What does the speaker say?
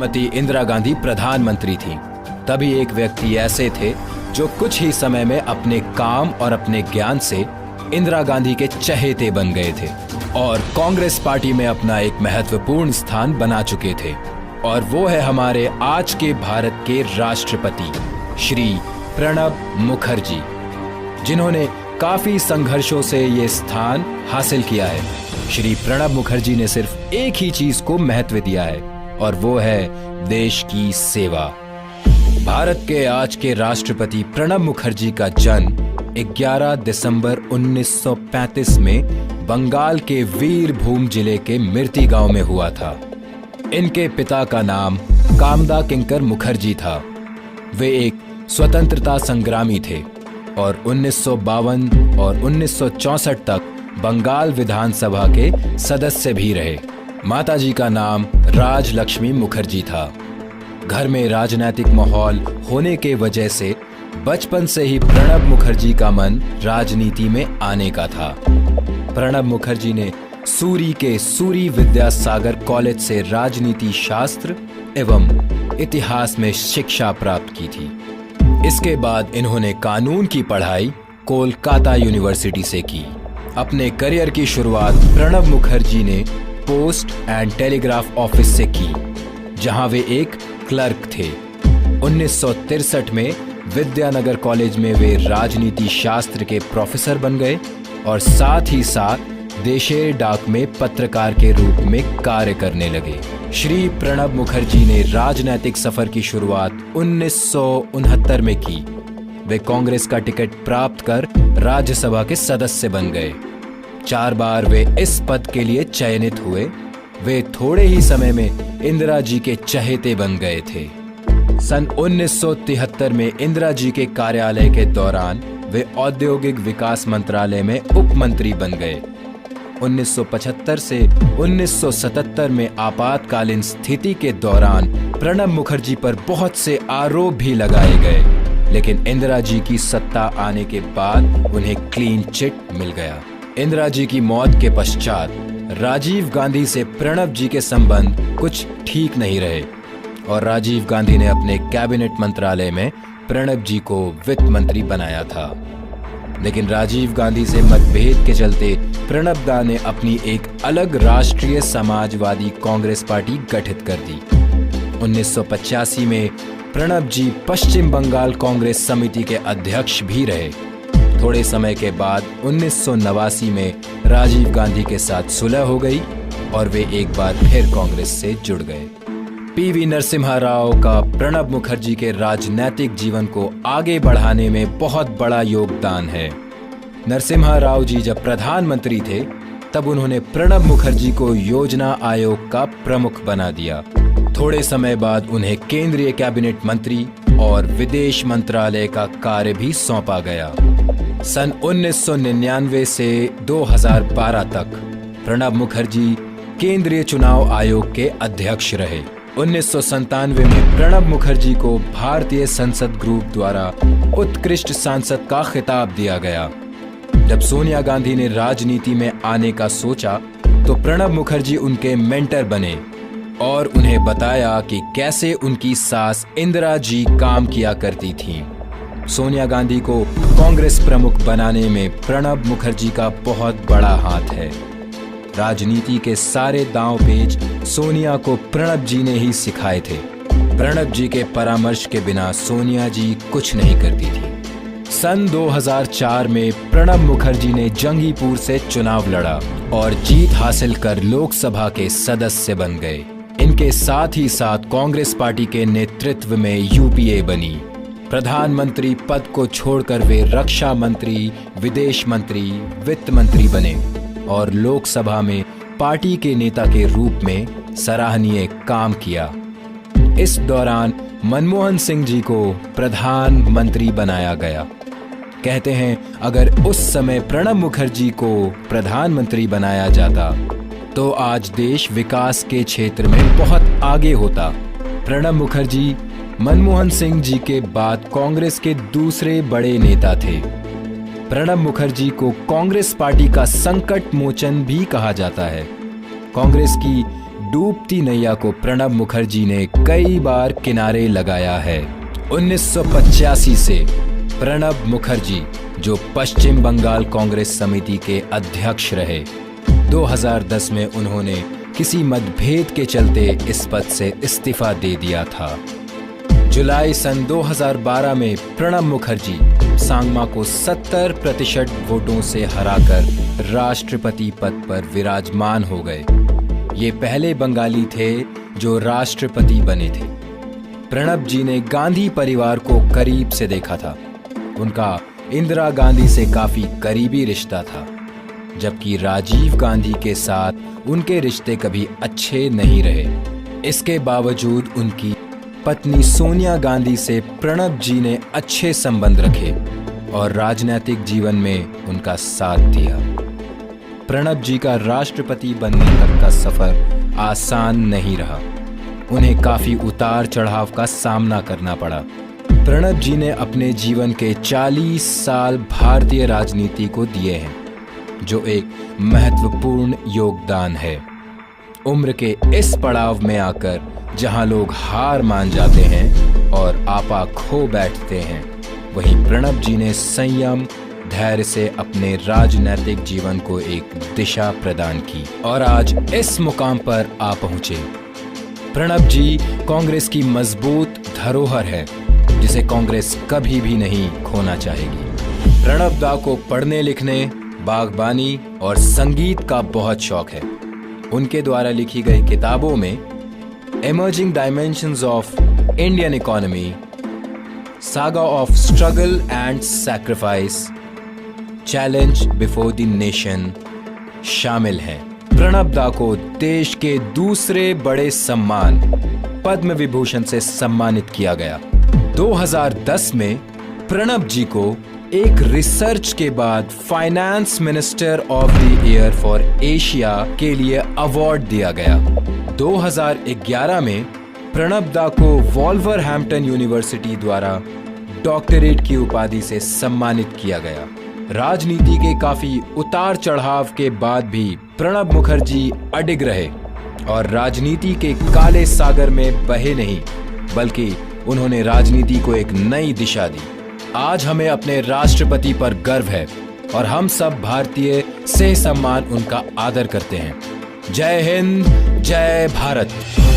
श्रीमती इंदिरा गांधी प्रधानमंत्री थीं, तभी एक व्यक्ति ऐसे थे जो कुछ ही समय में अपने काम और अपने ज्ञान से इंदिरा गांधी के चहेते बन गए थे और कांग्रेस पार्टी में अपना एक महत्वपूर्ण स्थान बना चुके थे। और वो है हमारे आज के भारत के राष्ट्रपति श्री प्रणब मुखर्जी, जिन्होंने काफी संघर्षों से ये स्थान हासिल किया है। श्री प्रणब मुखर्जी ने सिर्फ एक ही चीज को महत्व दिया है और वो है देश की सेवा। भारत के आज के राष्ट्रपति प्रणब मुखर्जी का जन्म 11 दिसंबर 1935 में बंगाल के वीरभूम जिले के मिर्ती गांव में हुआ था। इनके पिता का नाम कामदा किंकर मुखर्जी था। वे एक स्वतंत्रता संग्रामी थे और 1952 और 1964 तक बंगाल विधानसभा के सदस्य भी रहे। माताजी का नाम राजलक्ष्मी मुखर्जी था। घर में राजनीतिक माहौल होने के वजह से बचपन से ही प्रणब मुखर्जी का मन राजनीति में आने का था। प्रणब मुखर्जी ने सूरी के सूरी विद्यासागर कॉलेज से राजनीति शास्त्र एवं इतिहास में शिक्षा प्राप्त की थी। इसके बाद इन्होंने कानून की पढ़ाई कोलकाता यूनिवर्सिटी से की। अपने करियर की शुरुआत प्रणब मुखर्जी ने पोस्ट एंड टेलीग्राफ ऑफिस से की, जहां वे एक क्लर्क थे। 1963 में विद्यानगर कॉलेज में वे राजनीति शास्त्र के प्रोफेसर बन गए और साथ ही साथ देशेर डाक में पत्रकार के रूप में कार्य करने लगे। श्री प्रणब मुखर्जी ने राजनीतिक सफर की शुरुआत 1969 में की। वे कांग्रेस का टिकट प्राप्त कर राज्यसभा के सदस्य बन गए। 4 बार वे इस पद के लिए चयनित हुए। वे थोड़े ही समय में इंदिरा जी के चहेते बन गए थे। सन 1973 में इंदिरा जी के कार्यालय के दौरान वे औद्योगिक विकास मंत्रालय में उप मंत्री बन गए। 1975 से 1977 में आपातकालीन स्थिति के दौरान प्रणब मुखर्जी पर बहुत से आरोप भी लगाए गए, लेकिन इंदिरा जी की सत्ता आने के बाद उन्हें क्लीन चिट मिल गया। इंदिरा जी की मौत के पश्चात राजीव गांधी से प्रणब जी के संबंध कुछ ठीक नहीं रहे और राजीव गांधी ने अपने कैबिनेट मंत्रालय में प्रणब जी को वित्त मंत्री बनाया था। लेकिन राजीव गांधी से मतभेद के चलते प्रणब दा ने अपनी एक अलग राष्ट्रीय समाजवादी कांग्रेस पार्टी गठित कर दी। 1985 में प्रणब जी पश्चिम बंगाल कांग्रेस समिति के अध्यक्ष भी रहे। थोड़े समय के बाद 1989 में राजीव गांधी के साथ सुलह हो गई और वे एक बार फिर कांग्रेस से जुड़ गए। पीवी नरसिम्हा राव का प्रणब मुखर्जी के राजनीतिक जीवन को आगे बढ़ाने में बहुत बड़ा योगदान है। नरसिम्हा राव जी जब प्रधानमंत्री थे तब उन्होंने प्रणब मुखर्जी को योजना आयोग का प्रमुख बना दिया। थोड़े समय बाद उन्हें केंद्रीय कैबिनेट मंत्री और विदेश मंत्रालय का कार्य भी सौंपा गया। सन 1999 से 2012 तक प्रणब मुखर्जी केंद्रीय चुनाव आयोग के अध्यक्ष रहे। 1997 में प्रणब मुखर्जी को भारतीय संसद ग्रुप द्वारा उत्कृष्ट सांसद का खिताब दिया गया। जब सोनिया गांधी ने राजनीति में आने का सोचा तो प्रणब मुखर्जी उनके मेंटर बने और उन्हें बताया कि कैसे उनकी सास इंदिरा जी काम किया करती थीं। सोनिया गांधी को कांग्रेस प्रमुख बनाने में प्रणब मुखर्जी का बहुत बड़ा हाथ है। राजनीति के सारे दांव पेच सोनिया को प्रणब जी ने ही सिखाए थे। प्रणब जी के परामर्श के बिना सोनिया जी कुछ नहीं करती थी। सन 2004 में प्रणब मुखर्जी ने जंगीपुर से चुनाव लड़ा और जीत हासिल कर लोकसभा के सदस्य बन गए। इनके साथ ही साथ कांग्रेस पार्टी के नेतृत्व में यूपीए बनी। प्रधानमंत्री पद को छोड़कर वे रक्षा मंत्री, विदेश मंत्री, वित्त मंत्री बने और लोकसभा में पार्टी के नेता के रूप में सराहनीय काम किया। इस दौरान मनमोहन सिंह जी को प्रधानमंत्री बनाया गया। कहते हैं अगर उस समय प्रणब मुखर्जी को प्रधानमंत्री बनाया जाता तो आज देश विकास के क्षेत्र में बहुत आगे होता। प्रणब मुखर्जी मनमोहन सिंह जी के बाद कांग्रेस के दूसरे बड़े नेता थे। प्रणब मुखर्जी को कांग्रेस पार्टी का संकट मोचन भी कहा जाता है। कांग्रेस की डूबती नैया को प्रणब मुखर्जी ने कई बार किनारे लगाया है। 1985 से प्रणब मुखर्जी, जो पश्चिम बंगाल कांग्रेस समिति के अध्यक्ष रहे, 2010 में उन्होंने किसी मतभेद के चलते इस पद से इस्तीफा दे दिया था। जुलाई सन 2012 में प्रणब मुखर्जी सांगमा को 70% वोटों से हराकर राष्ट्रपति पद पर विराजमान हो गए। ये पहले बंगाली थे जो राष्ट्रपति बने थे। प्रणब जी ने गांधी परिवार को करीब से देखा था। उनका इंदिरा गांधी से काफी करीबी रिश्ता था, जबकि राजीव गांधी के साथ उनके रिश्ते कभी अच्छे नहीं रहे। इसके बावजूद उनकी पत्नी सोनिया गांधी से प्रणब जी ने अच्छे संबंध रखे और राजनीतिक जीवन में उनका साथ दिया। प्रणब जी का राष्ट्रपति बनने तक का सफर आसान नहीं रहा। उन्हें काफी उतार चढ़ाव का सामना करना पड़ा। प्रणब जी ने अपने जीवन के 40 साल भारतीय राजनीति को दिए हैं, जो एक महत्वपूर्ण योगदान है। उम्र के इस पड़ाव में आकर जहां लोग हार मान जाते हैं और आपा खो बैठते हैं, वहीं प्रणब जी ने संयम, धैर्य से अपने राजनीतिक जीवन को एक दिशा प्रदान की और आज इस मुकाम पर आ पहुंचे। प्रणब जी कांग्रेस की मजबूत धरोहर है, जिसे कांग्रेस कभी भी नहीं खोना चाहेगी। प्रणब दा को पढ़ने लिखने, बागबानी और संगीत का बहुत शौक है। उनके द्वारा लिखी गई किताबों में emerging dimensions of Indian economy, saga of struggle and sacrifice, challenge before the nation शामिल हैं। प्रणब दा को देश के दूसरे बड़े सम्मान पद्म विभूषण से सम्मानित किया गया। 2010 में प्रणब जी को एक रिसर्च के बाद finance minister of the year for Asia के लिए अवार्ड दिया गया। 2011 में प्रणब दा को वॉल्वरहैम्पटन यूनिवर्सिटी द्वारा डॉक्टरेट की उपाधि से सम्मानित किया गया। राजनीति के काफी उतार चढ़ाव के बाद भी प्रणब मुखर्जी अडिग रहे और राजनीति के काले सागर में बहे नहीं, बल्कि उन्होंने राजनीति को एक नई दिशा दी। आज हमें अपने राष्ट्रपति पर गर्व है और हम सब भारतीय से सम्मान उनका आदर करते हैं। जय हिंद, जय भारत।